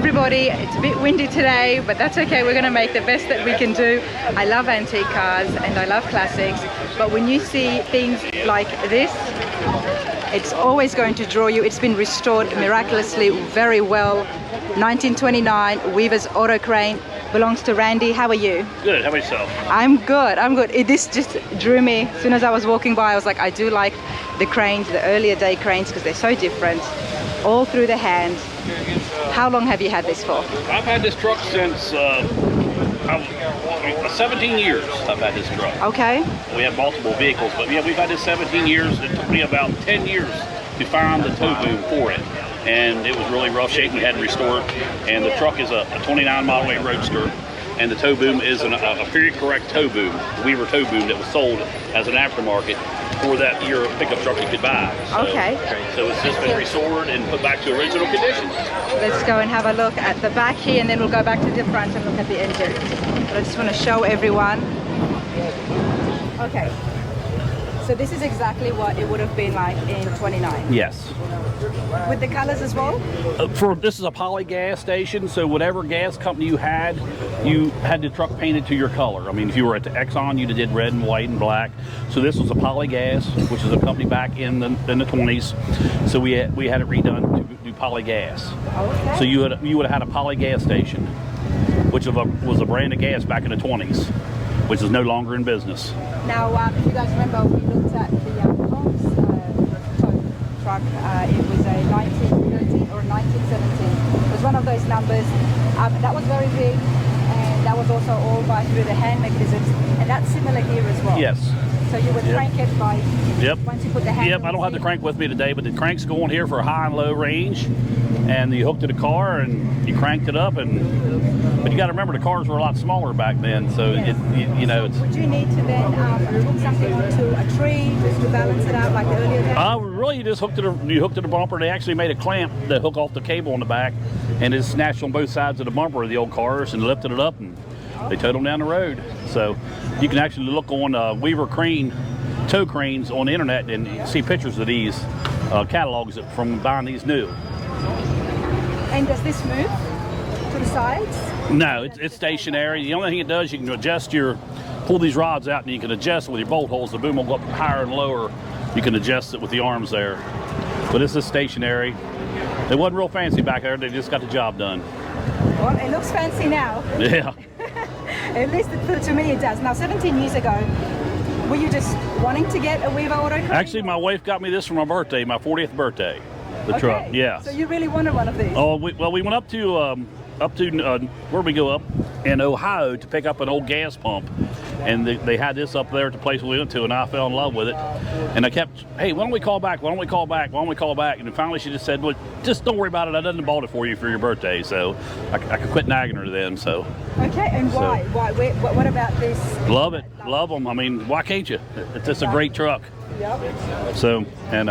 everybody. It's a bit windy today, but that's okay. We're gonna make the best that we can do. I love antique cars and I love classics, but when you see things like this, it's always going to draw you. It's been restored miraculously very well. 1929 Weaver's Auto Crane, belongs to Randy. How are you? Good. How about yourself? I'm good. I'm good. This just drew me. As soon as I was walking by, I was like, I do like the cranes, the earlier day cranes, because they're so different. All through the hand. How long have you had this for? I've had this truck since 17 years. I've had this truck. Okay. We have multiple vehicles, but yeah, we've had this 17 years. It took me about 10 years to find the tow boom for it. And it was really rough shape. We had to restore it. And the truck is a 29 Model 8 Roadster. And the tow boom is a period correct tow boom, the Weaver tow boom that was sold as an aftermarket for that year of pickup truck you could buy. So, okay. So it's just been restored and put back to original condition. Let's go and have a look at the back here, and then we'll go back to the front and look at the engine. But I just want to show everyone. Okay. So this is exactly what it would have been like in 29. Yes. With the colors as well? This is a poly gas station, so whatever gas company you had the truck painted to your color. I mean, if you were at the Exxon, you did red and white and black. So this was a poly gas, which is a company back in the 20s. So we had it redone to do poly gas. Okay. So you would have had a poly gas station, which was a brand of gas back in the 20s, which is no longer in business. Now, if you guys remember, we looked at the Tom's tow truck. It was a 1913 or 1917. It was one of those numbers. That was very big, and that was also all by through the hand mechanisms, and that's similar here as well. Yes. So you would crank it by once you put the hand. Yep. I don't have the crank with me today, but the crank's going here for high and low range, and you hooked to the car and you cranked it up, but you got to remember the cars were a lot smaller back then, so yes. you know. It's, would you need to then hook something onto a tree just to balance it out like the earlier days? Really, you just hooked to the bumper. They actually made a clamp that hook off the cable on the back, and it snatched on both sides of the bumper of the old cars and lifted it up, and they towed them down the road. So you can actually look on Weaver crane tow cranes on the internet and see pictures of these catalogs from buying these new. And does this move to the sides? No, it's stationary. The only thing it does, you can pull these rods out and you can adjust with your bolt holes. The boom will go up higher and lower. You can adjust it with the arms there. But this is stationary. It wasn't real fancy back there. They just got the job done. Well, it looks fancy now. Yeah. At least to me it does. Now, 17 years ago, were you just wanting to get a Weaver Auto Crane? Actually, my wife got me this for my birthday, my 40th birthday. The truck, yeah. So you really wanted one of these? Oh, we went up to where we go up in Ohio to pick up an old gas pump, and they had this up there at the place we went to, and I fell in love with it. And I kept, hey, why don't we call back? Why don't we call back? Why don't we call back? And then finally she just said, well, just don't worry about it. I done bought it for you for your birthday, so I could quit nagging her then. So. Okay, and why? Why? What about this? Love it, love them. I mean, why can't you? It's just a great truck. Yep. So and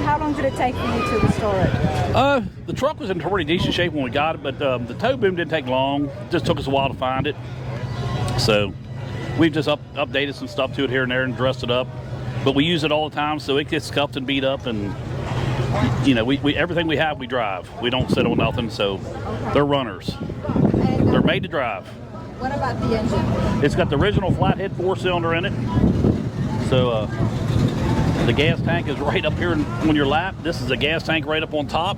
how long did it take for you to restore it? The truck was in pretty decent shape when we got it, but the tow boom didn't take long. It just took us a while to find it. So we've just updated some stuff to it here and there and dressed it up. But we use it all the time, so it gets scuffed and beat up, and you know, we everything we have we drive. We don't sit on nothing, so they're runners. And, they're made to drive. What about the engine? It's got the original Flathead 4-cylinder in it. So the gas tank is right up here on your lap. This is a gas tank right up on top.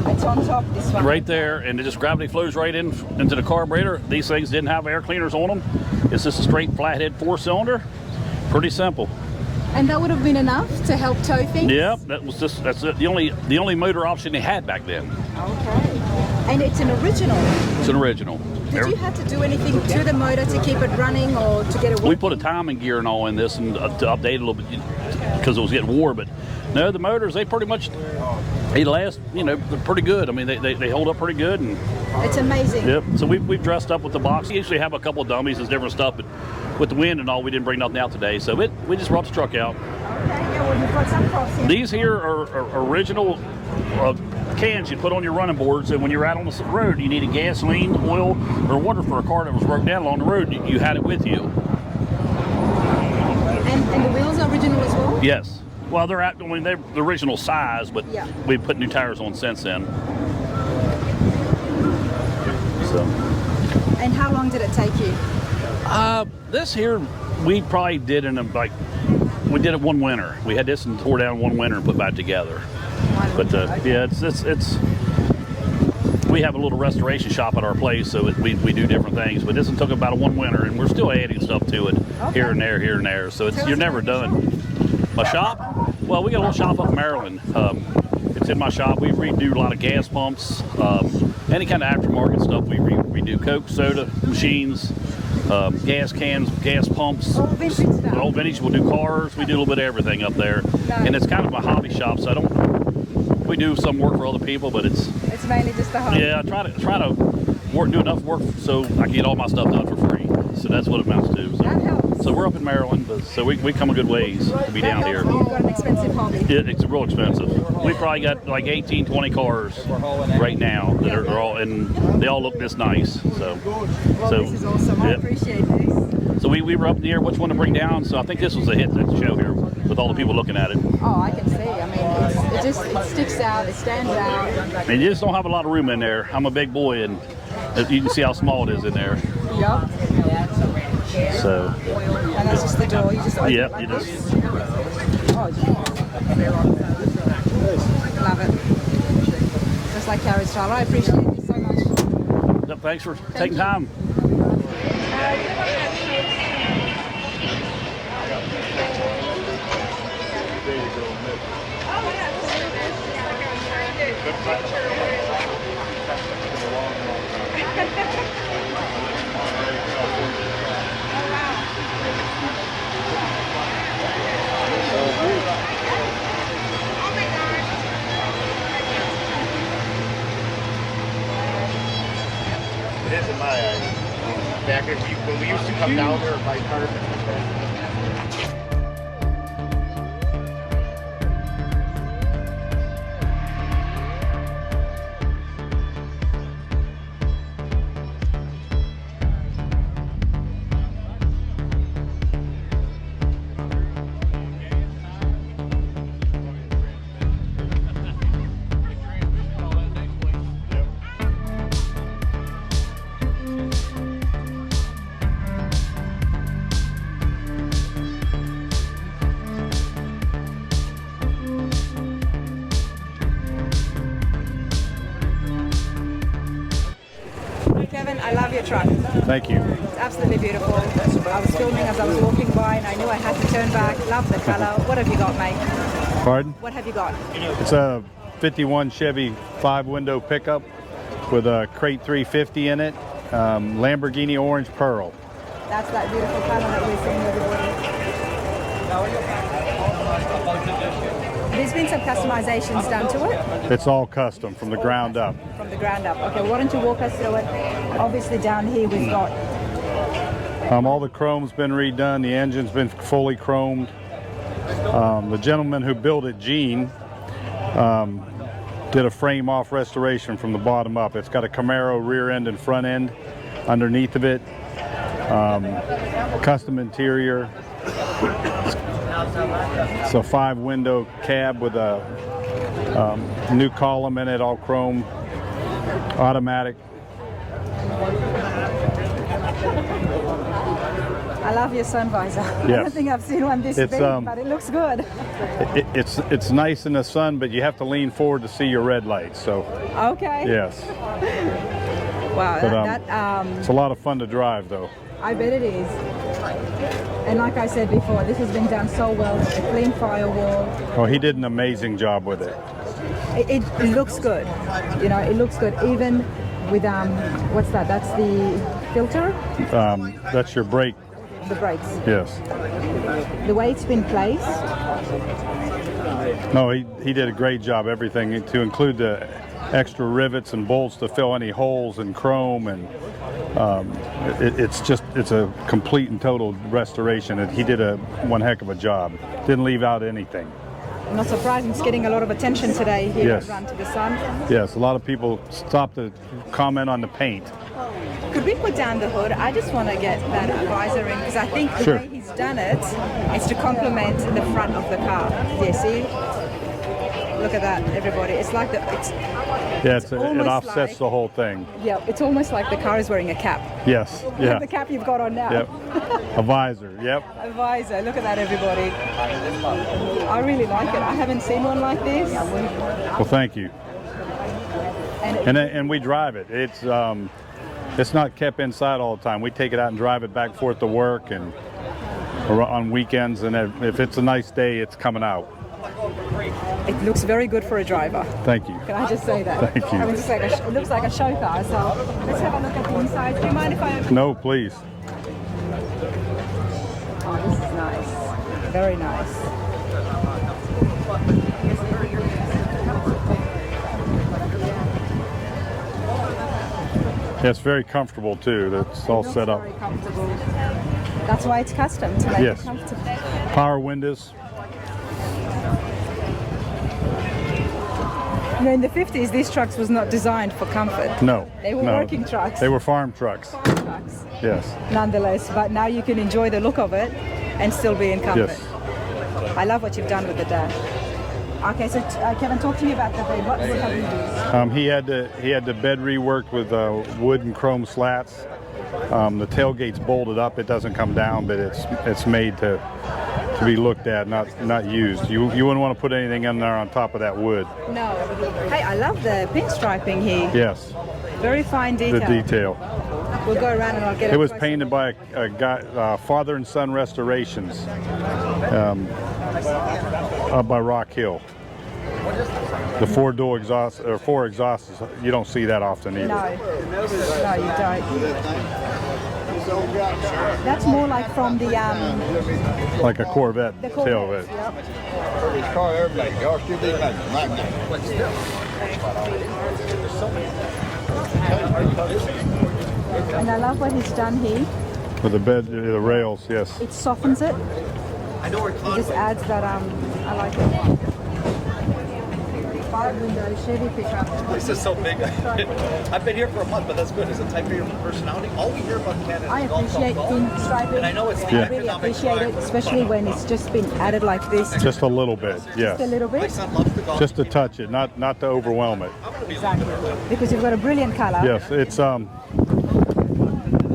It's on top, this one. Right there, and it just gravity flows right into the carburetor. These things didn't have air cleaners on them. It's just a straight Flathead 4-cylinder. Pretty simple. And that would have been enough to help tow things? Yep, that's the only motor option they had back then. Okay. And it's an original? It's an original. Did you have to do anything to the motor to keep it running or to get it working? We put a timing gear and all in this and to update it a little bit because it was getting wore, but no, the motors, they pretty much, they last, you know, they're pretty good. I mean, they hold up pretty good. And it's amazing. Yep, so we've dressed up with the box. We usually have a couple of dummies and different stuff, but with the wind and all, we didn't bring nothing out today, so we just brought the truck out. Okay, yeah, well, you've got some props here. These here are original cans you put on your running boards, and when you're out on the road, you needed gasoline, oil, or water for a car that was broke down along the road, you had it with you. And the wheels are original as well? Yes. Well, they're the original size, but yeah, we've put new tires on since then. So. And how long did it take you? This here, we probably did we did it one winter. We had this and tore down one winter and put back together. But yeah, it's we have a little restoration shop at our place, so we do different things. But this one took about one winter, and we're still adding stuff to it here and there. So you're never done. My shop? Well, we got a little shop up in Maryland. It's in my shop. We redo a lot of gas pumps, any kind of aftermarket stuff. We redo Coke, soda machines, gas cans, gas pumps. Old vintage stuff. Old vintage. We'll do cars. We do a little bit of everything up there. Nice. And it's kind of a hobby shop, so we do some work for other people, but it's mainly just the hobby. Yeah, I try to do enough work so I can get all my stuff done for free. So that's what it amounts to. So, that helps. So we're up in Maryland, so we come a good ways to be down here. You've got an expensive hobby. It's real expensive. We probably got like 18, 20 cars right now that are all, and they all look this nice. So this is awesome. I appreciate this. So we were up in the air which one to bring down. So I think this was a hit at the show here with all the people looking at it. Oh, I can see. I mean, it sticks out. It stands out. And you just don't have a lot of room in there. I'm a big boy, and you can see how small it is in there. Yep. So. And that's just the door. You just open it like this. Oh, love it. Just like carriage style. I appreciate it so much. Yep, thanks for taking time. It is in my eyes. Back when we used to come down there and buy cars. Kevin, I love your truck. Thank you. It's absolutely beautiful. I was filming as I was walking by and I knew I had to turn back. Love the color. What have you got, mate? Pardon? What have you got? It's a 51 Chevy 5-window pickup with a crate 350 in it. Lamborghini orange pearl. That's that beautiful color that we're seeing, everybody. There's been some customizations done to it? It's all custom from the ground up. From the ground up. Okay, why don't you walk us through it? Obviously down here we've got... All the chrome's been redone. The engine's been fully chromed. The gentleman who built it, Gene, did a frame off restoration from the bottom up. It's got a Camaro rear end and front end underneath of it. Custom interior. It's a 5-window cab with a new column in it, all chrome, automatic. I love your sun visor. Yes. I don't think I've seen one this big, but it looks good. It's nice in the sun, but you have to lean forward to see your red lights. So. Okay. Yes. Wow, but, it's a lot of fun to drive, though. I bet it is. And like I said before, this has been done so well. A clean firewall. Oh, he did an amazing job with it. It looks good. You know, it looks good. Even with what's that? That's the filter. That's your brake. The brakes. Yes. The way it's been placed. No, he did a great job. Everything to include the extra rivets and bolts to fill any holes in chrome, and it's a complete and total restoration. And he did one heck of a job. Didn't leave out anything. Not surprising, it's getting a lot of attention today here at Run to the Sun. Yes, a lot of people stop to comment on the paint. Could we put down the hood? I just want to get that visor in because I think the way he's done it is to complement the front of the car. Do you see? Look at that, everybody. It's like It almost offsets like- the whole thing. yeah, it's almost like the car is wearing a cap. Yes. Look Yeah. at the cap you've got on now. Yep. A visor. Yep. A visor. Look at that, everybody. I really like it. I haven't seen one like this. Well, thank you. And And we drive it. It's not kept inside all the time. We take it out and drive it back and forth to work and on weekends. And if it's a nice day, it's coming out. it looks very good for a driver. Thank you. Can I just say that? Thank you. I mean, it looks like a show car. So let's have a look at the inside. Do you mind if I open? No, please. Oh, this is nice. Very nice. Yeah, it's very comfortable too. That's all set up. Very comfortable. That's why it's custom, to make Yes. it comfortable. Power windows. You know, in the 50s, these trucks was not designed for comfort. No. They were no. working trucks. They were farm trucks. Farm trucks, Yes. nonetheless. But now you can enjoy the look of it and still be in comfort. Yes. I love what you've done with the dash. Okay, so Kevin, talk to me about the bed. What have you used? He had the bed reworked with wood and chrome slats. The tailgate's bolted up. It doesn't come down, but it's made to be looked at, not used. You wouldn't want to put anything in there on top of that wood. No. Hey, I love the pinstriping here. Yes, Very fine detail. the detail. We'll go around and I'll get It was closer painted by a guy, Father and Son Restorations, up by Rock Hill. The four exhausts, you don't see that often either. No, you don't. That's more like from the Like a Corvette Corvettes. tailgate. Yep. This car, everybody, y'all still do nothing right now. And I love what he's done here. With the bed, the rails, yes. It softens it. It just adds that I like it. 5-window Chevy pickup. This is so big. I've been here for a month, but that's good. Is it type of your personality? All we hear about Canada I is golf, appreciate golf, golf. pinstriping. And I know it's I the really economic appreciate it, especially when it's just been added like this. Just a little bit, yes. Just a little My bit. son loves the golf. Just to touch it, not to overwhelm it. Exactly. Because you've got a brilliant color. Yes,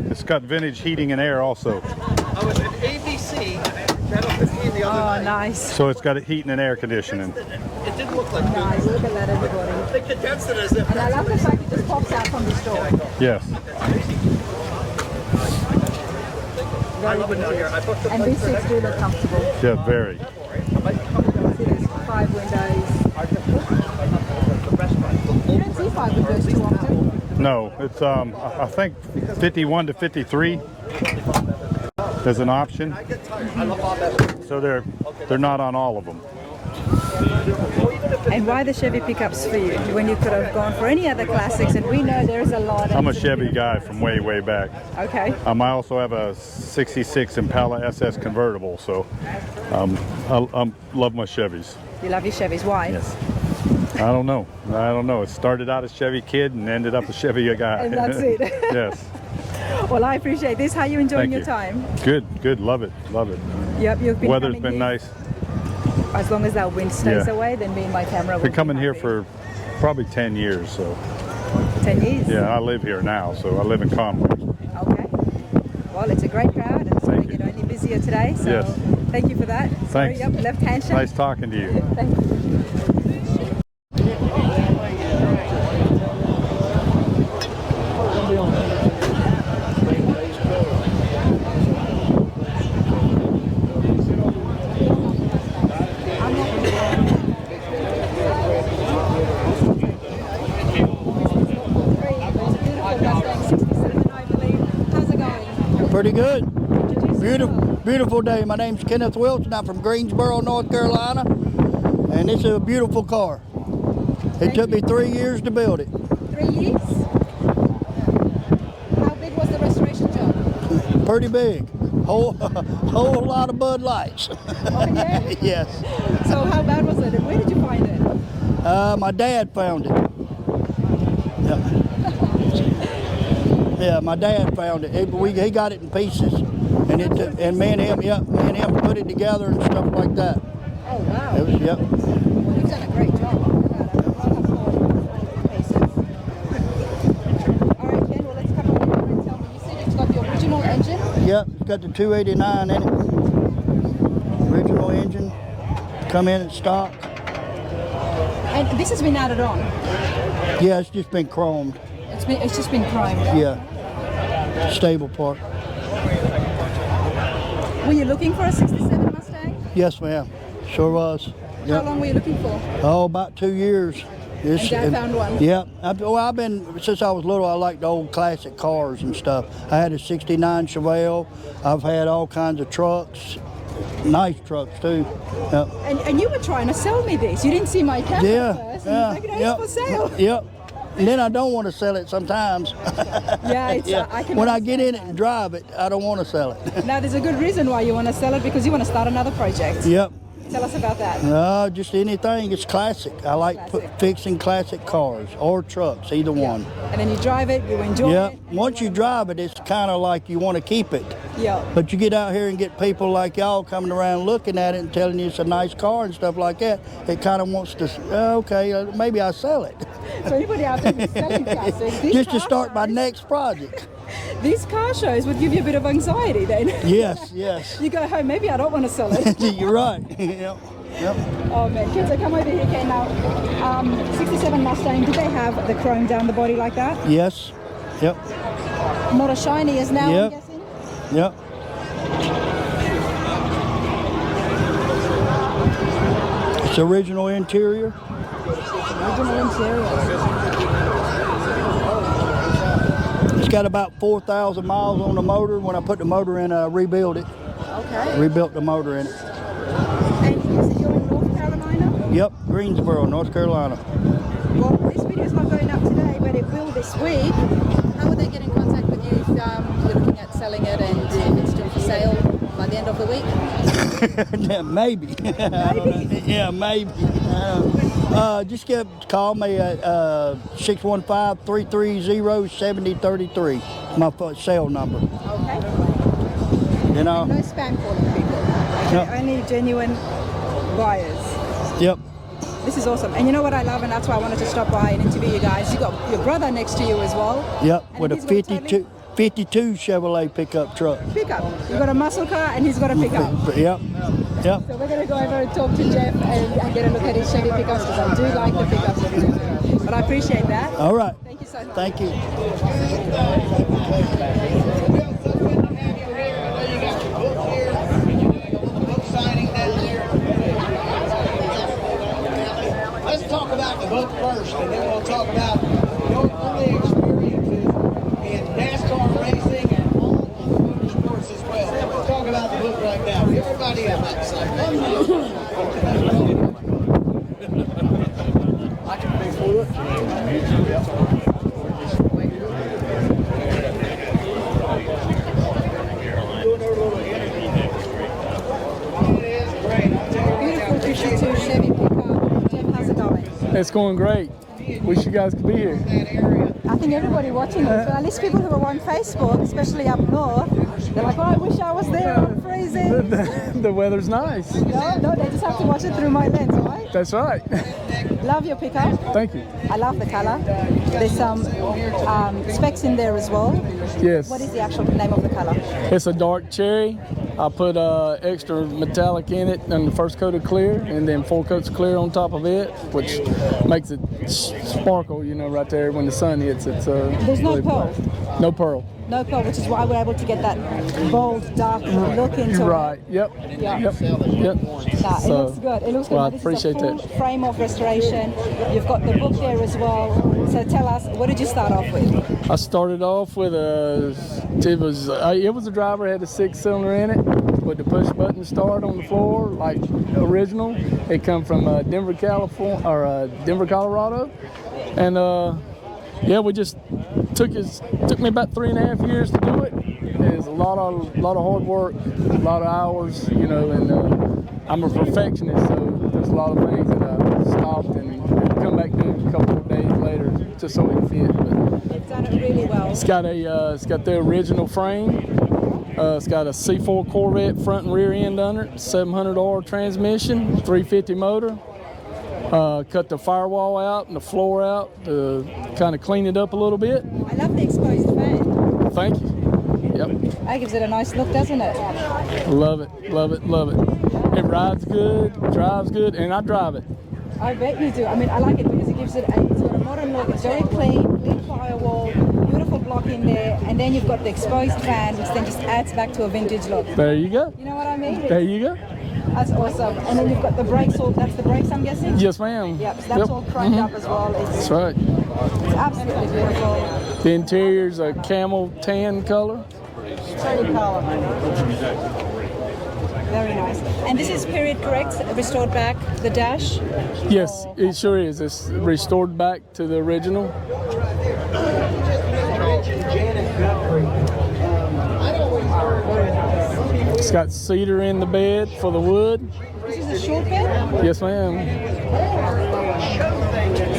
it's got vintage heating and air also. I was at ABC, Channel 15 the other Oh, night. nice. So it's got heating and air conditioning. It didn't look like good. Nice. Look at that, everybody. They condensed it as if And I love the fact it just pops out from this door. Yes. I love it down here. I booked the And these seats do look comfortable. Yeah, very. See, there's 5 windows. You don't see 5 windows too often. No, it's I think 51 to 53 is an option. So they're not on all of them. And why the Chevy pickups for you when you could have gone for any other classics? And we know there's a lot. I'm a Chevy guy from way back. Okay. I also have a 66 Impala SS convertible, so I love my Chevys. You love your Chevys. Why? Yes. I don't know. It started out as Chevy kid and ended up a Chevy guy. And that's it. Yes. Well, I appreciate this. How are you enjoying Thank your you. time? Good. Love it. Yep, you've been Weather's coming been here. nice. As long as that wind stays Yeah. away, then me and my camera will Been be coming here happy. for probably 10 years, so 10 years. yeah, I live here now, so I live in Conway. Okay. Well, it's a great crowd, and it's going to Thank get only busier today. So Yes. thank you for that. Sorry, Thanks. yep, left hand shake. Nice talking to you. Thank you. Pretty good. Beautiful day. My name's Kenneth Wilson. I'm from Greensboro, North Carolina, and it's a beautiful car. It took me 3 years to build it. 3 years? How big was the restoration job? Pretty big. Whole lot of Bud Lights. Oh, yeah? Yes. So how bad was it? And where did you find it? My dad found it. Yeah. Yeah, my dad found it. He got it in pieces, and me and him put it together and stuff like that. Oh, wow. It was, yep. Well, you've done a great job. got the 289 in it. Original engine. Come in at stock. And this has been added on. Yeah, it's just been chromed. It's just been primed. Yeah. Stable part. Were you looking for a 67 Mustang? Yes, ma'am. Sure was. How Yep. long were you looking for? Oh, about 2 years. And Dad found one? Yeah. I've been, since I was little, I liked old classic cars and stuff. I had a 69 Chevy. I've had all kinds of trucks. Nice trucks, too. Yep. And you were trying to sell me this. You didn't see my camera Yeah. first. Yeah. And it's Yep. for sale. Yep. And then I don't want to sell it sometimes. Yeah, it's, I can When I get in it understand and drive it, I don't want to sell it. that. Now, there's a good reason why you want to sell it, because you want to start another project. Yep. Tell us about that. No, just anything. It's classic. I like fixing classic cars or trucks, either one. And then you drive it, you enjoy Yeah. it. Once you drive it, it's kind of like you want to keep it. Yeah. But you get out here and get people like y'all coming around looking at it and telling you it's a nice car and stuff like that. It kind of wants to, okay, maybe I'll sell it. So anybody out there who's selling classics, these Just to car start my shows- next project. These car shows would give you a bit of anxiety then. Yes, yes. You go home, maybe I don't want to sell it. You're right. Yep. Yep. Oh man, kids, come over here, okay, now. 67 Mustang, do they have the chrome down the body like that? Yes. Yep. Not as shiny as now, Yep. I'm guessing? Yep. It's original interior. Original interior. It's got about 4,000 miles on the motor. When I put the motor in, I rebuilt it. Okay. Rebuilt the motor in it. And is it you're in North Carolina? Yep, Greensboro, North Carolina. Well, this video's not going up today, but it will this week. How would they get in contact with you if you're looking at selling it and it's still for sale by the end of the week? Yeah, maybe. Yeah, maybe. Just call me at 615-330-7033. My cell number. Okay. You know. No spam calling people. Okay, Yep. only genuine buyers. Yep. This is awesome. And you know what I love, and that's why I wanted to stop by and interview you guys. You got your brother next to you as well. Yep. And With a he's got a 52 Chevrolet pickup truck. pickup. You got a muscle car and he's got a pickup. Yep. Yep. So we're going to go over and talk to Jeff and get a look at his Chevy pickups, because I do like the pickups. But I appreciate that. All right. Thank you so much. Thank you. Let's talk about the book first, and then we'll talk about your early experiences in NASCAR racing and all of motorsports as well. Let's talk about the book right now. Everybody else. I can pay for it. Beautiful 52 Chevy pickup. Jeff, how's it going? It's going great. Wish you guys could be here. I think everybody watching this, but at least people who are on Facebook, especially up north, they're like, oh, I wish I was there. I'm freezing. The weather's nice. No, they just have to watch it through my lens, right? That's right. Love your pickup. Thank you. I love the color. There's some specs in there as well. Yes. What is the actual name of the color? It's a dark cherry. I put extra metallic in it and the first coat of clear, and then 4 coats of clear on top of it, which makes it sparkle, you know, right there when the sun hits. It's There's no really pearl. bright. No pearl. No pearl, which is why we're able to get that bold, dark look into Right. it. Yep. Yeah. Yep. Nah, it looks good. It looks good. Well, I This appreciate is a full that. frame of restoration. You've got the book there as well. So tell us, what did you start off with? I started off with it was a driver, had a 6-cylinder in it with the push button start on the floor, like original. It come from Denver, California, or Denver, Colorado, and yeah, we just took me about 3.5 years to do it. It's a lot of hard work, a lot of hours, you know, and I'm a perfectionist, so there's a lot of things that I stopped and come back to a couple of days later just so it fit. But You've done it really well. it's got the original frame. It's got a C4 Corvette front and rear end under it, 700R transmission, 350 motor. Cut the firewall out and the floor out to kind of clean it up a little bit. I love the exposed fan. Thank you. Yep. That gives it a nice look, doesn't it? Love it, love it, love it. It rides good, drives good, and I drive it. I bet you do. I mean, I like it because it gives it it's got a modern look. It's very clean, clean firewall, beautiful block in there, and then you've got the exposed fan, which then just adds back to a vintage look. There you go. You know what I mean? There you go. That's awesome. And then you've got the brakes. That's the brakes, I'm guessing. Yes, ma'am. Yep. So that's all cranked up as well. That's right. It's absolutely beautiful. The interior's a camel tan color. Pretty color. Very nice. And this is period correct, restored back, the dash? Yes, it sure is. It's restored back to the original. It's got cedar in the bed for the wood. This is a short bed? Yes, ma'am.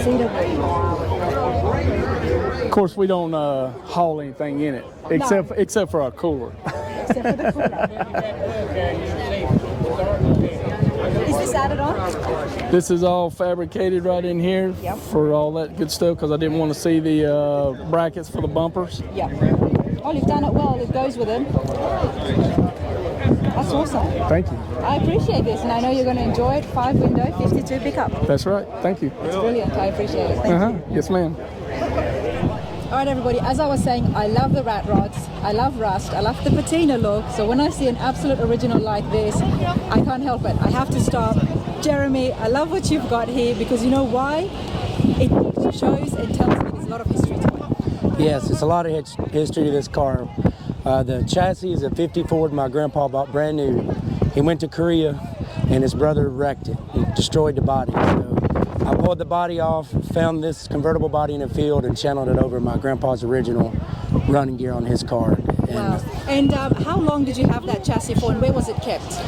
Cedar bed. Of course, we don't haul anything in it, except for our cooler. Except for the cooler. Is this added on? This is all fabricated right in here for all that good stuff because I didn't want to see the brackets for the bumpers. Yeah. Oh, you've done it well. It goes with it. That's awesome. Thank you. I appreciate this, and I know you're going to enjoy it. 5-window, 52 pickup. That's right. Thank you. It's brilliant. I appreciate it. Thank you. Yes, ma'am. All right, everybody. As I was saying, I love the rat rods. I love rust. I love the patina look. So when I see an absolute original like this, I can't help it. I have to stop. Jeremy, I love what you've got here because you know why? It shows and tells me there's a lot of history to it. Yes, it's a lot of history to this car. The chassis is a 50 Ford my grandpa bought brand new. He went to Korea and his brother wrecked it and destroyed the body. So I pulled the body off, found this convertible body in a field and channeled it over my grandpa's original running gear on his car. Wow. And how long did you have that chassis for and where was it kept?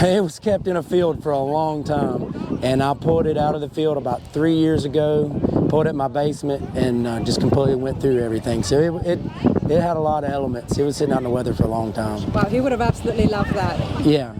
It was kept in a field for a long time and I pulled it out of the field about 3 years ago, pulled it in my basement and just completely went through everything. So it had a lot of elements. It was sitting out in the weather for a long time. Wow, he would have absolutely loved that. Yeah.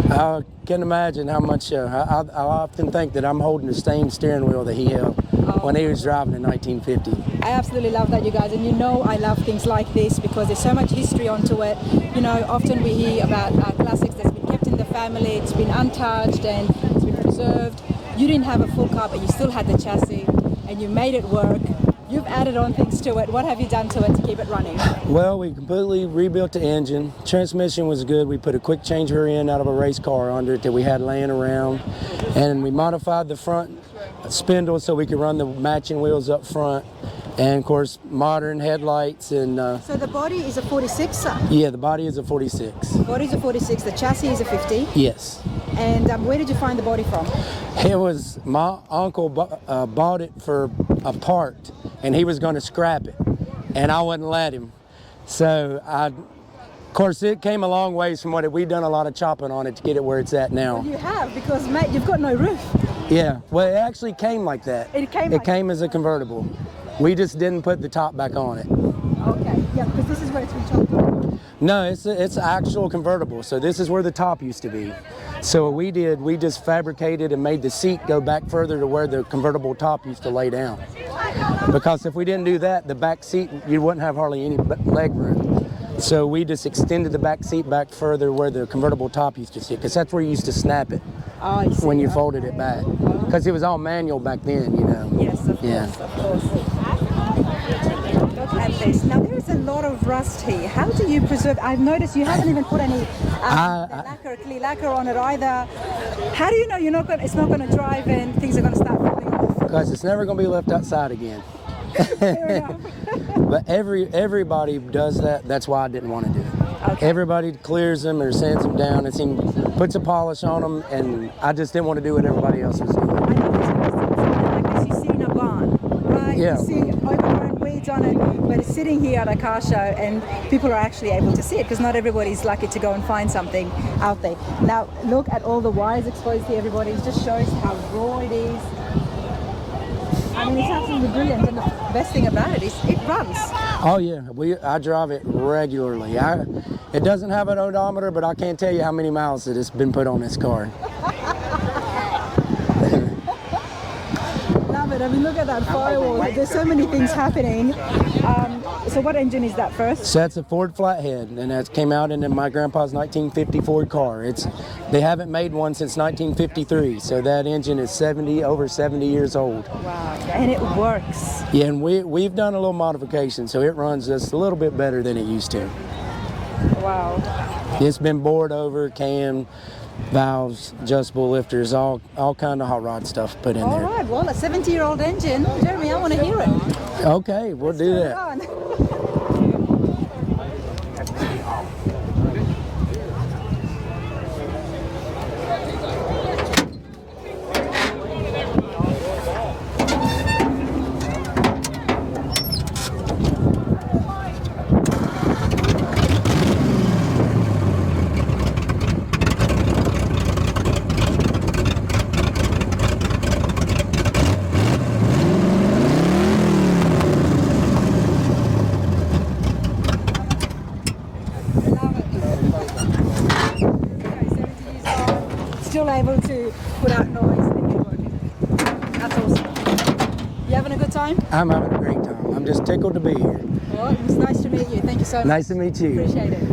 I can imagine how much, I often think that I'm holding the same steering wheel that he held when he was driving in 1950. I absolutely love that, you guys, and you know I love things like this because there's so much history onto it. You know, often we hear about classics that's been kept in the family, it's been untouched and it's been preserved. You didn't have a full car, but you still had the chassis and you made it work. You've added on things to it. What have you done to it to keep it running? Well, we completely rebuilt the engine. Transmission was good. We put a quick change rear end out of a race car under it that we had laying around. And we modified the front spindle so we could run the matching wheels up front. And of course, modern headlights and... So the body is a 46? Yeah, the body is a 46. The body is a 46, the chassis is a 50? Yes. And where did you find the body from? It was, my uncle bought it for a part and he was going to scrap it and I wouldn't let him. So of course it came a long ways from what we've done a lot of chopping on it to get it where it's at now. Well, you have, because mate, you've got no roof. Yeah, well it actually came like that. It came as a convertible. We just didn't put the top back on it. Okay, yeah, because this is where it's been chopped on. No, it's actual convertible. So this is where the top used to be. So what we did, we just fabricated and made the seat go back further to where the convertible top used to lay down. Because if we didn't do that, the back seat, you wouldn't have hardly any leg room. So we just extended the back seat back further where the convertible top used to sit, because that's where you used to snap it when you folded it back. Because it was all manual back then, you know. Yes, of course, of course. Look at this. Now there is a lot of rust here. How do you preserve? I've noticed you haven't even put any clear lacquer on it either. How do you know it's not going to drive and things are going to start falling off? Because it's never going to be left outside again. Fair enough. But everybody does that. That's why I didn't want to do it. Okay. Everybody clears them or sands them down and puts a polish on them, and I just didn't want to do what everybody else was doing. I know this like this you see in a barn, right? Yeah. You see overgrown weeds on it, but it's sitting here at a car show and people are actually able to see it because not everybody's lucky to go and find something out there. Now look at all the wires exposed here, everybody. It just shows how raw it is. I mean, it's absolutely brilliant, and the best thing about it is it runs. Oh yeah, I drive it regularly. It doesn't have an odometer, but I can't tell you how many miles that it's been put on this car. Love it. I mean, look at that firewall. There's so many things happening. So what engine is that first? So that's a Ford Flathead, and that came out in my grandpa's 1950 Ford car. They haven't made one since 1953, so that engine is over 70 years old. Wow, and it works. Yeah, and we've done a little modification, so it runs just a little bit better than it used to. Wow. It's been bored over, cam, valves, adjustable lifters, all kind of hot rod stuff put in there. All right, well, a 70-year-old engine. Jeremy, I want to hear it. Okay, we'll do that. Turn it on. Still able to put out noise and keep working. That's awesome. You having a good time? I'm having a great time. I'm just tickled to be here. Well, it was nice to meet you. Thank you so much. Nice to meet you. Appreciate it.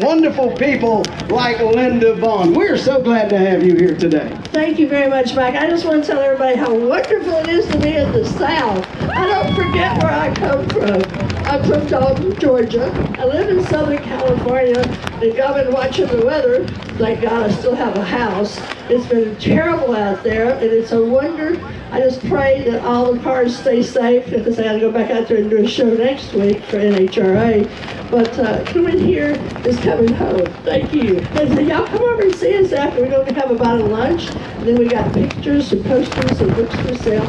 Wonderful people like Linda Vaughn. We're so glad to have you here today. Thank you very much, Mike. I just want to tell everybody how wonderful it is to be in the South. I don't forget where I come from. I'm from Dalton, Georgia. I live in Southern California, and I've been watching the weather. Thank God I still have a house. It's been terrible out there, and it's a wonder. I just pray that all the cars stay safe, because I got to go back out there and do a show next week for NHRA. But coming here is coming home. Thank you. And y'all come over and see us after. We're going to have about a lunch. And then we got pictures and posters and books for sale.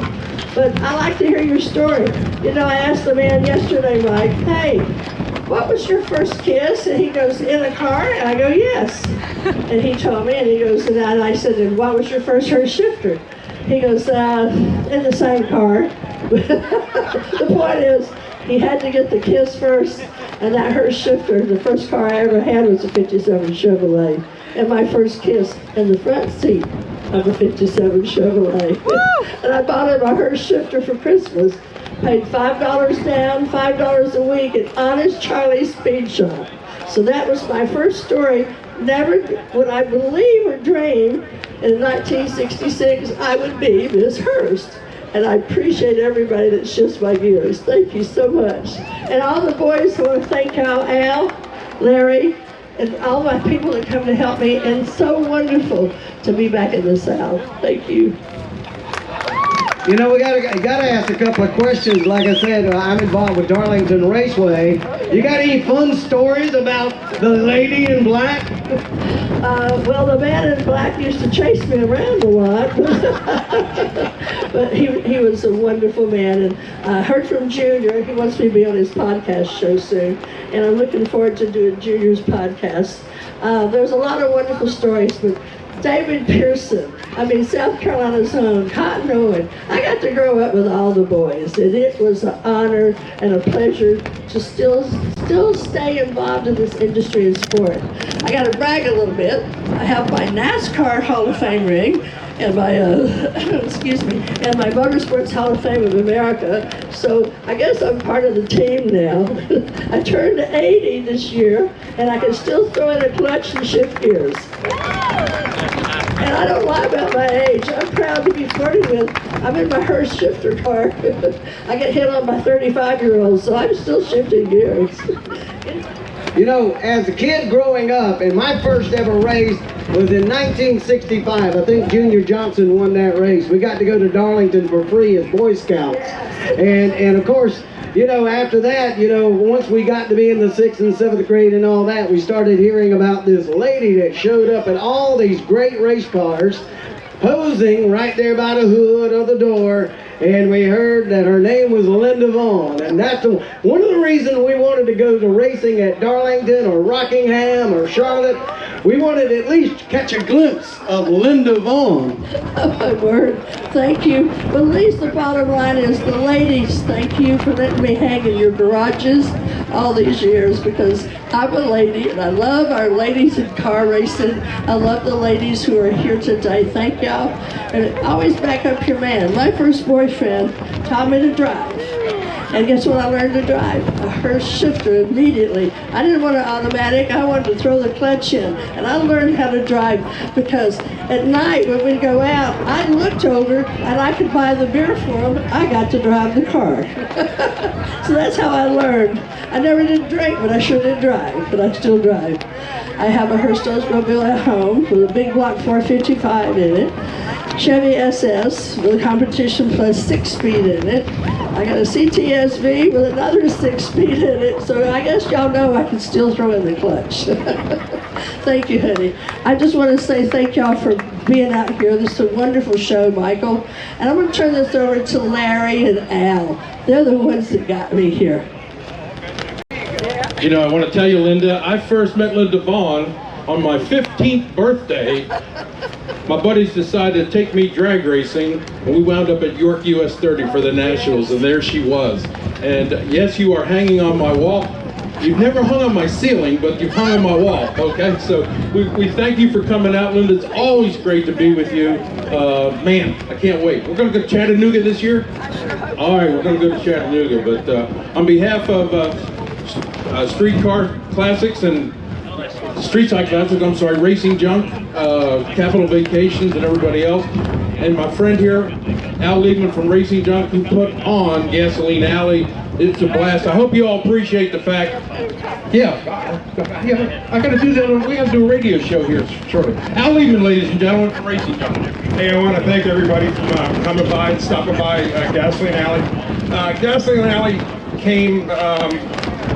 But I like to hear your story. You know, I asked the man yesterday, Mike, hey, what was your first kiss? And he goes, in a car? And I go, yes. And he told me, and he goes, and I said, and what was your first Hurst shifter? He goes, in the same car. The point is, he had to get the kiss first, and that Hurst shifter, the first car I ever had was a 57 Chevrolet. And my first kiss in the front seat of a 57 Chevrolet. And I bought him a Hurst shifter for Christmas. Paid $5 down, $5 a week at Honest Charlie's Speed Shop. So that was my first story. Never would I believe or dream in 1966 I would be Miss Hurst. And I appreciate everybody that shifts my gears. Thank you so much. And all the boys, I want to thank Al, Larry, and all my people that come to help me. And it's so wonderful to be back in the South. Thank you. You know, we gotta ask a couple of questions. Like I said, I'm involved with Darlington Raceway. You got any fun stories about the lady in black? Well, the man in black used to chase me around a lot, but he was a wonderful man. And I heard from Junior. He wants me to be on his podcast show soon, and I'm looking forward to doing Junior's podcast. There's a lot of wonderful stories, but David Pearson, South Carolina's own, Cotton Owen. I got to grow up with all the boys, and it was an honor and a pleasure to still stay involved in this industry and sport. I got to brag a little bit. I have my NASCAR Hall of Fame ring and my and my Motorsports Hall of Fame of America. So I guess I'm part of the team now. I turned 80 this year, and I can still throw in a clutch and shift gears. And I don't lie about my age. I'm proud to be flirting with. I'm in my Hurst shifter car. I get hit on by 35-year-olds, so I'm still shifting gears. You know, as a kid growing up, and my first ever race was in 1965. I think Junior Johnson won that race. We got to go to Darlington for free as Boy Scouts. And of course, you know, after that, you know, once we got to be in the 6th and 7th grade and all that, we started hearing about this lady that showed up in all these great race cars, posing right there by the hood of the door, and we heard that her name was Linda Vaughn. And that's one of the reasons we wanted to go to racing at Darlington or Rockingham or Charlotte. We wanted to at least catch a glimpse of Linda Vaughn. Oh, my word. Thank you. But at least the bottom line is the ladies, thank you for letting me hang in your garages. all these years because I'm a lady and I love our ladies in car racing. I love the ladies who are here today. Thank y'all. And always back up your man. My first boyfriend taught me to drive. And guess what I learned to drive? A Hurst shifter immediately. I didn't want an automatic. I wanted to throw the clutch in. And I learned how to drive because at night when we'd go out, I looked over and I could buy the beer for them. I got to drive the car. So that's how I learned. I never did drink, but I sure did drive. But I still drive. I have a Hurst Oldsmobile at home with a big block 455 in it. Chevy SS with a competition plus 6-speed in it. I got a CTSV with another 6-speed in it, so I guess y'all know I can still throw in the clutch. Thank you, honey. I just want to say thank y'all for being out here. This is a wonderful show, Michael. And I'm going to turn this over to Larry and Al. They're the ones that got me here. You know, I want to tell you, Linda, I first met Linda Vaughn on my 15th birthday. My buddies decided to take me drag racing, and we wound up at York US 30 for the Nationals, and there she was. And yes, you are hanging on my wall. You've never hung on my ceiling, but you've hung on my wall, okay? So we thank you for coming out, Linda. It's always great to be with you. Man, I can't wait. We're going to go to Chattanooga this year? All right, we're going to go to Chattanooga. But on behalf of Streetcar Classics and Streetside Classics, I'm sorry, Racing Junk, Capital Vacations, and everybody else, and my friend here, Al Liebmann from Racing Junk, who put on Gasoline Alley. It's a blast. I hope you all appreciate the fact. Yeah, I got to do that. We got to do a radio show here shortly. Al Liebmann, ladies and gentlemen, from Racing Junk. Hey, I want to thank everybody for coming by and stopping by Gasoline Alley. Gasoline Alley came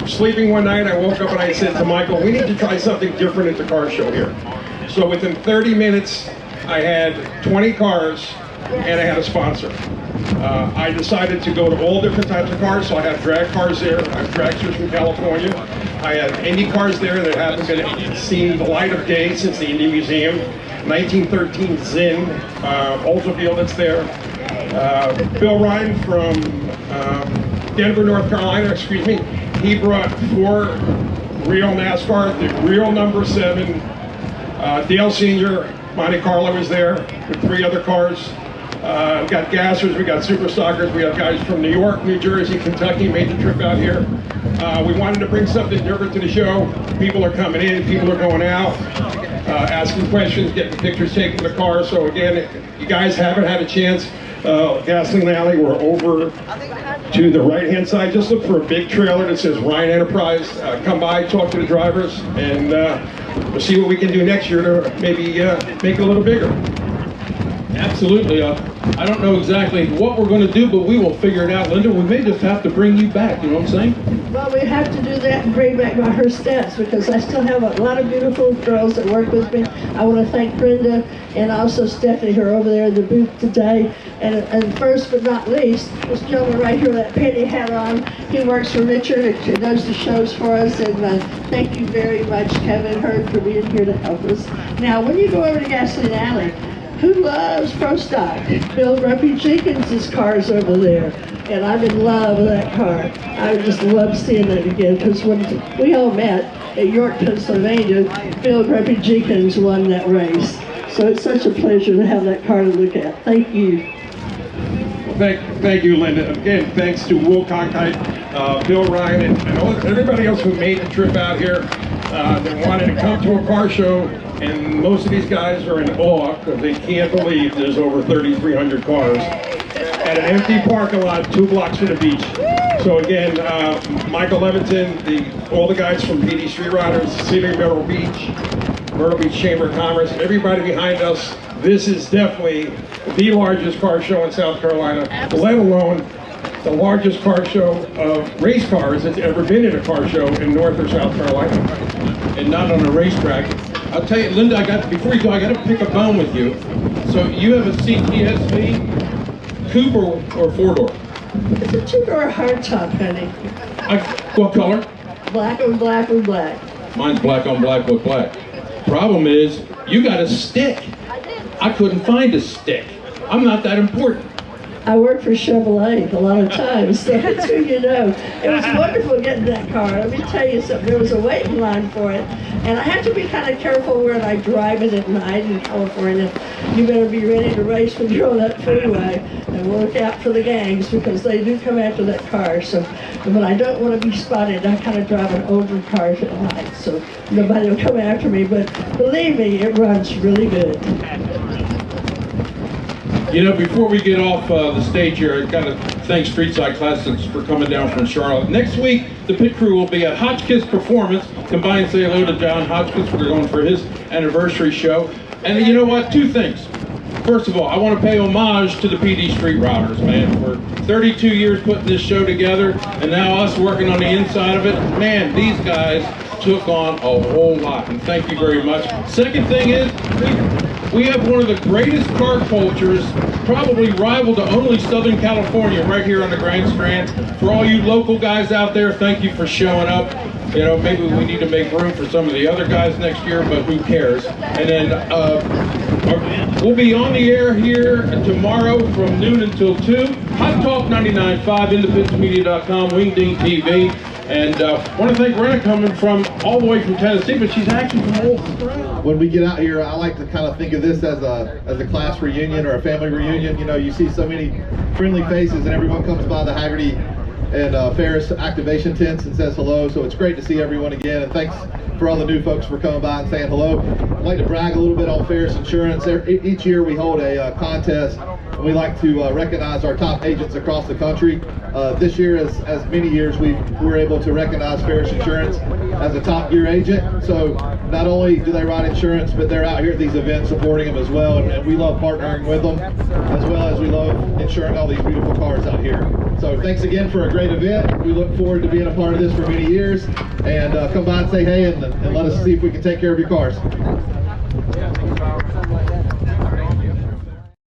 sleeping one night. I woke up and I said to Michael, we need to try something different at the car show here. So within 30 minutes, I had 20 cars and I had a sponsor. I decided to go to all different types of cars, so I have drag cars there. I have dragsters from California. I have Indy cars there that haven't been seen the light of day since the Indy Museum. 1913 Zin, Oldsmobile that's there. Bill Ryan from Denver, North Carolina, excuse me. He brought 4 real NASCAR, the real number 7. Dale Sr., Monte Carlo was there with 3 other cars. We got gassers, we got super stockers, we have guys from New York, New Jersey, Kentucky made the trip out here. We wanted to bring something different to the show. People are coming in, people are going out, asking questions, getting pictures taken of the car. So again, if you guys haven't had a chance, Gasoline Alley, we're over to the right-hand side. Just look for a big trailer that says Ryan Enterprise. Come by, talk to the drivers, and we'll see what we can do next year to maybe make it a little bigger. Absolutely. I don't know exactly what we're going to do, but we will figure it out. Linda, we may just have to bring you back, you know what I'm saying? Well, we have to do that and bring back my Hurstettes because I still have a lot of beautiful girls that work with me. I want to thank Brenda and also Stephanie who are over there in the booth today. And first but not least, this gentleman right here with that penny hat on, he works for Richard and does the shows for us. And thank you very much, Kevin Hurd, for being here to help us. Now, when you go over to Gasoline Alley, who loves Pro Stock? Bill Ruppy Jenkins' car's over there. And I'm in love with that car. I just love seeing it again because when we all met at York, Pennsylvania, Bill Ruppy Jenkins won that race. So it's such a pleasure to have that car to look at. Thank you. Thank you, Linda. Again, thanks to Will Conkite, Bill Ryan, and everybody else who made the trip out here that wanted to come to a car show. And most of these guys are in awe because they can't believe there's over 3,300 cars at an empty parking lot 2 blocks from the beach. So again, Michael Leviton, all the guys from PD Street Riders, City of Myrtle Beach Chamber of Commerce, everybody behind us, this is definitely the largest car show in South Carolina, let alone the largest car show of race cars that's ever been in a car show in North or South Carolina. And not on a racetrack. I'll tell you, Linda, before you go, I got to pick a bone with you. So you have a CTSV, coupe or 4-door? It's a 2-door hardtop, honey. What color? Black on black on black. Mine's black on black with black. Problem is, you got a stick. I couldn't find a stick. I'm not that important. I worked for Chevrolet a lot of times, so that's who you know. It was wonderful getting that car. Let me tell you something, there was a waiting line for it. And I have to be kind of careful when I drive it at night in California. You better be ready to race when you're on that freeway and look out for the gangs because they do come after that car. So when I don't want to be spotted, I kind of drive an older car at night so nobody will come after me. But believe me, it runs really good. You know, before we get off the stage here, I've got to thank Streetside Classics for coming down from Charlotte. Next week, the pit crew will be at Hotchkiss Performance. Come by and say hello to John Hotchkiss. We're going for his anniversary show. And you know what? Two things. First of all, I want to pay homage to the PD Street Routers, man. For 32 years putting this show together, and now us working on the inside of it. Man, these guys took on a whole lot, and thank you very much. Second thing is, we have one of the greatest car cultures, probably rival to only Southern California, right here on the Grand Strand. For all you local guys out there, thank you for showing up. You know, maybe we need to make room for some of the other guys next year, but who cares? And then we'll be on the air here tomorrow from noon until 2. Hot Talk 99.5, independentmedia.com, Wingding TV. And I want to thank Rena coming from all the way from Tennessee, but she's actually from Old Stroud. When we get out here, I like to kind of think of this as a class reunion or a family reunion. You know, you see so many friendly faces and everyone comes by the Haggerty and Ferris activation tents and says hello. So it's great to see everyone again. And thanks for all the new folks for coming by and saying hello. I'd like to brag a little bit on Ferris Insurance. Each year we hold a contest. And we like to recognize our top agents across the country. This year, as many years, we were able to recognize Ferris Insurance as a top gear agent. So not only do they write insurance, but they're out here at these events supporting them as well. And we love partnering with them, as well as we love insuring all these beautiful cars out here. So thanks again for a great event. We look forward to being a part of this for many years. And come by and say hey and let us see if we can take care of your cars.